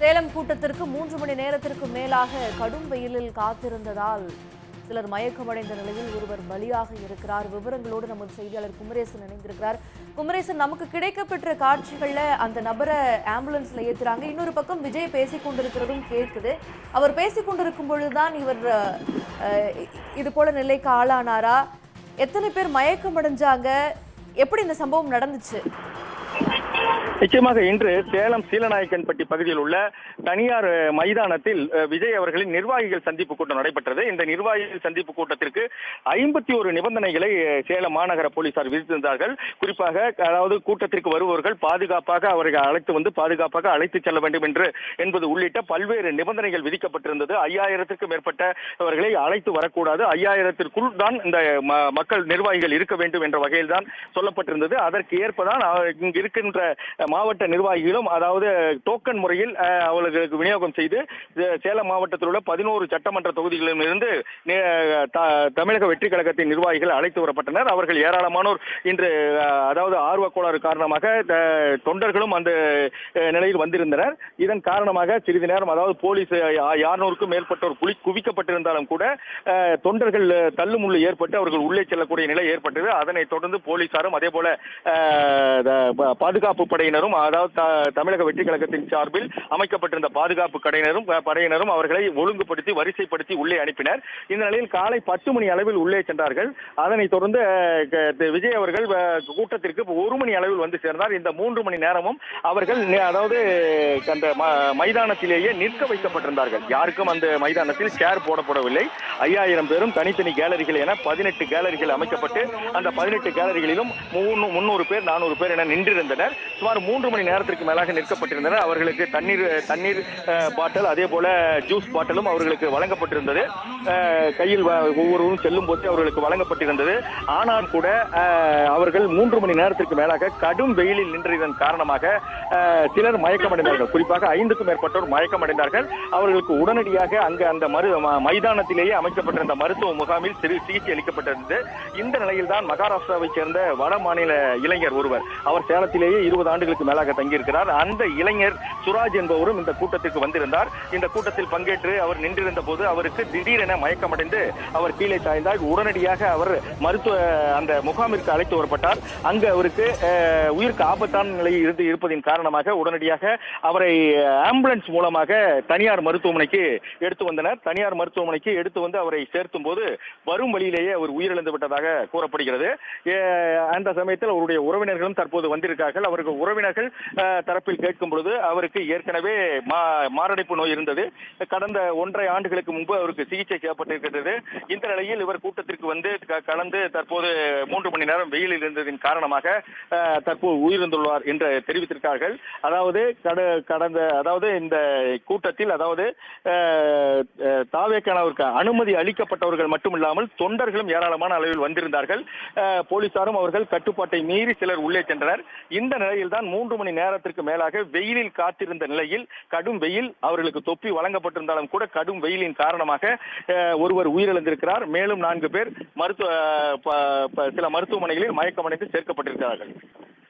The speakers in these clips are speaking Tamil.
சேலம் கூட்டத்திற்கு 3 மணி நேரத்திற்கு மேலாக கடும் வெயிலில் காத்திருந்ததால் சிலர் மயக்கமடைந்த நிலையில் ஒருவர் பலியாக இருக்கிறார். விவரங்களோடு நமது செய்தியாளர் குமரேசன் இணைந்திருக்கிறார். குமரேசன், நமக்கு கிடைக்கப்பெற்ற காட்சிகள்ல அந்த நபரை ஆம்புலன்ஸ்ல ஏத்துறாங்க. இன்னொரு பக்கம் விஜய் பேசிக் கொண்டிருக்கிறதும் கேட்குது. அவர் பேசிக் கொண்டிருக்கும் பொழுதுதான் இவர் இது போல நிலைக்கு ஆளானாரா? எத்தனை பேர் மயக்கமடைஞ்சாங்க? எப்படி இந்த சம்பவம் நடந்துச்சு? நிச்சயமாக இன்று சேலம் சீலநாயக்கன்பட்டி பகுதியில் உள்ள தனியார் மைதானத்தில் விஜய் அவர்களின் நிர்வாகிகள் சந்திப்பு கூட்டம் நடைபெற்றது. இந்த நிர்வாகிகள் சந்திப்பு கூட்டத்திற்கு 51 நிபந்தனைகளை சேலம் மாநகர போலீசார் விதித்திருந்தார்கள். குறிப்பாக அதாவது கூட்டத்திற்கு வருபவர்கள் பாதுகாப்பாக அவர்கள் பாதுகாப்பாக அழைத்து செல்ல வேண்டும் என்பது உள்ளிட்ட பல்வேறு நிபந்தனைகள் விதிக்கப்பட்டிருந்தது. 5000க்கும் மேற்பட்டவர்களை அழைத்து வரக்கூடாது, 5000த்திற்குள் தான் இந்த மக்கள் நிர்வாகிகள் இருக்க வேண்டும் என்ற வகையில் தான் சொல்லப்பட்டிருந்தது. அதற்கு ஏற்பதான் இங்கு இருக்கின்ற மாவட்ட நிர்வாகிகளும் அதாவது டோக்கன் முறையில் அவர்களுக்கு விநியோகம் செய்து சேலம் மாவட்டத்தில் உள்ள 11 சட்டமன்ற தொகுதிகளிலும் இருந்து தமிழக வெற்றி கழகத்தின் நிர்வாகிகள் அழைத்து வரப்பட்டனர். அவர்கள் ஏராளமானோர் இன்று அதாவது ஆர்வ கோளாறு காரணமாக தொண்டர்களும் அந்த நிலையில் வந்திருந்தனர். இதன் காரணமாக சிறிது நேரம் அதாவது போலீஸ் 600க்கும் மேற்பட்டோர் குவிக்கப்பட்டிருந்தாலும் கூட தொண்டர்கள் தள்ளுமுள்ளு ஏற்பட்டு அவர்கள் உள்ளே செல்லக்கூடிய நிலை ஏற்பட்டது. அதனைத் தொடர்ந்து போலீசாரும் அதே போல பாதுகாப்பு படையினரும் அதாவது தமிழக வெற்றி கழகத்தின் சார்பில் அமைக்கப்பட்டிருந்த பாதுகாப்பு படையினரும் அவர்களை ஒழுங்குபடுத்தி வரிசைப்படுத்தி உள்ளே அனுப்பினர். இந்த நிலையில் காலை 10 மணி அளவில் உள்ளே சென்றார்கள். அதனைத் தொடர்ந்து விஜய் அவர்கள் கூட்டத்திற்கு 1 மணி அளவில் வந்து சேர்ந்தார். இந்த 3 மணி நேரமும் அவர்கள் அதாவது அந்த மைதானத்திலேயே நிற்க வைக்கப்பட்டிருந்தார்கள். யாருக்கும் அந்த மைதானத்தில் சேர் போடப்படவில்லை. 5000 பேரும் தனித்தனி கேலரிகள் என 18 கேலரிகள் அமைக்கப்பட்டு அந்த 18 கேலரிகளிலும் 300 பேர் 400 பேர் என நின்றிருந்தனர். சுமார் 3 மணி நேரத்திற்கு மேலாக நிற்கப்பட்டிருந்தனர். அவர்களுக்கு தண்ணீர் பாட்டில் அதே போல ஜூஸ் பாட்டிலும் அவர்களுக்கு வழங்கப்பட்டிருந்தது. கையில் ஒவ்வொருவரும் செல்லும் போது அவர்களுக்கு வழங்கப்பட்டிருந்தது. ஆனால் கூட அவர்கள் 3 மணி நேரத்திற்கு மேலாக கடும் வெயிலில் நின்றதன் காரணமாக சிலர் மயக்கமடைந்தார்கள். குறிப்பாக 5க்கும் மேற்பட்டோர் மயக்கமடைந்தார்கள். அவர்களுக்கு உடனடியாக அங்கு அந்த மைதானத்திலேயே அமைக்கப்பட்டிருந்த மருத்துவ முகாமில் சிகிச்சை அளிக்கப்பட்டிருந்தது. இந்த நிலையில் தான் மகாராஷ்டிராவை சேர்ந்த வட மாநில இளைஞர் ஒருவர், அவர் சேலத்திலேயே 20 ஆண்டுகளுக்கு மேலாக தங்கியிருக்கிறார். அந்த இளைஞர் சுராஜ் என்பவரும் இந்த கூட்டத்திற்கு வந்திருந்தார். இந்த கூட்டத்தில் பங்கேற்று அவர் நின்றிருந்த போது அவருக்கு திடீரென மயக்கமடைந்து அவர் கீழே சாய்ந்தார். உடனடியாக அவர் அந்த முகாமிற்கு அழைத்து வரப்பட்டார். அங்கு அவருக்கு உயிருக்கு ஆபத்தான நிலையில் இருப்பதின் காரணமாக உடனடியாக அவரை ஆம்புலன்ஸ் மூலமாக தனியார் மருத்துவமனைக்கு எடுத்து வந்தனர். தனியார் மருத்துவமனைக்கு எடுத்து வந்து அவரை சேர்த்தும் போது வரும் வழியிலேயே அவர் உயிரிழந்து விட்டதாக கூறப்படுகிறது. அந்த சமயத்தில் அவருடைய உறவினர்களும் தற்போது வந்திருக்கார்கள். அவர்கள் உறவினர்கள் தரப்பில் கேட்கும் பொழுது அவருக்கு ஏற்கனவே மாரடைப்பு நோய் இருந்தது. கடந்த 1.5 ஆண்டுகளுக்கு முன்பு அவருக்கு சிகிச்சை செய்யப்பட்டிருக்கிறது. இந்த நிலையில் இவர் கூட்டத்திற்கு வந்து கலந்து தற்போது 3 மணி நேரம் வெயிலில் இருந்ததின் காரணமாக தற்போது உயிரிழந்துள்ளார் என்று தெரிவித்திருக்கார்கள். அதாவது அதாவது இந்த கூட்டத்தில் அதாவது தாவேக்கானவருக்கு அனுமதி அளிக்கப்பட்டவர்கள் மட்டுமில்லாமல் தொண்டர்களும் ஏராளமான அளவில் வந்திருந்தார்கள். போலீசாரும் அவர்கள் கட்டுப்பாட்டை மீறி சிலர் உள்ளே சென்றனர். இந்த நிலையில் தான் 3 மணி நேரத்திற்கு மேலாக வெயிலில் காத்திருந்த நிலையில் கடும் வெயில், அவர்களுக்கு தொப்பி வழங்கப்பட்டிருந்தாலும் கூட கடும் வெயிலின் காரணமாக ஒருவர் உயிரிழந்திருக்கிறார். மேலும் 4 பேர் சில மருத்துவமனைகளில் மயக்கமடைந்து சேர்க்கப்பட்டிருக்கிறார்கள்.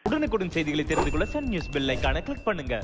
உடனுக்குடன் செய்திகளை தெரிந்து கொள்ள சன் நியூஸ் பெல் ஐகானை கிளிக் பண்ணுங்க.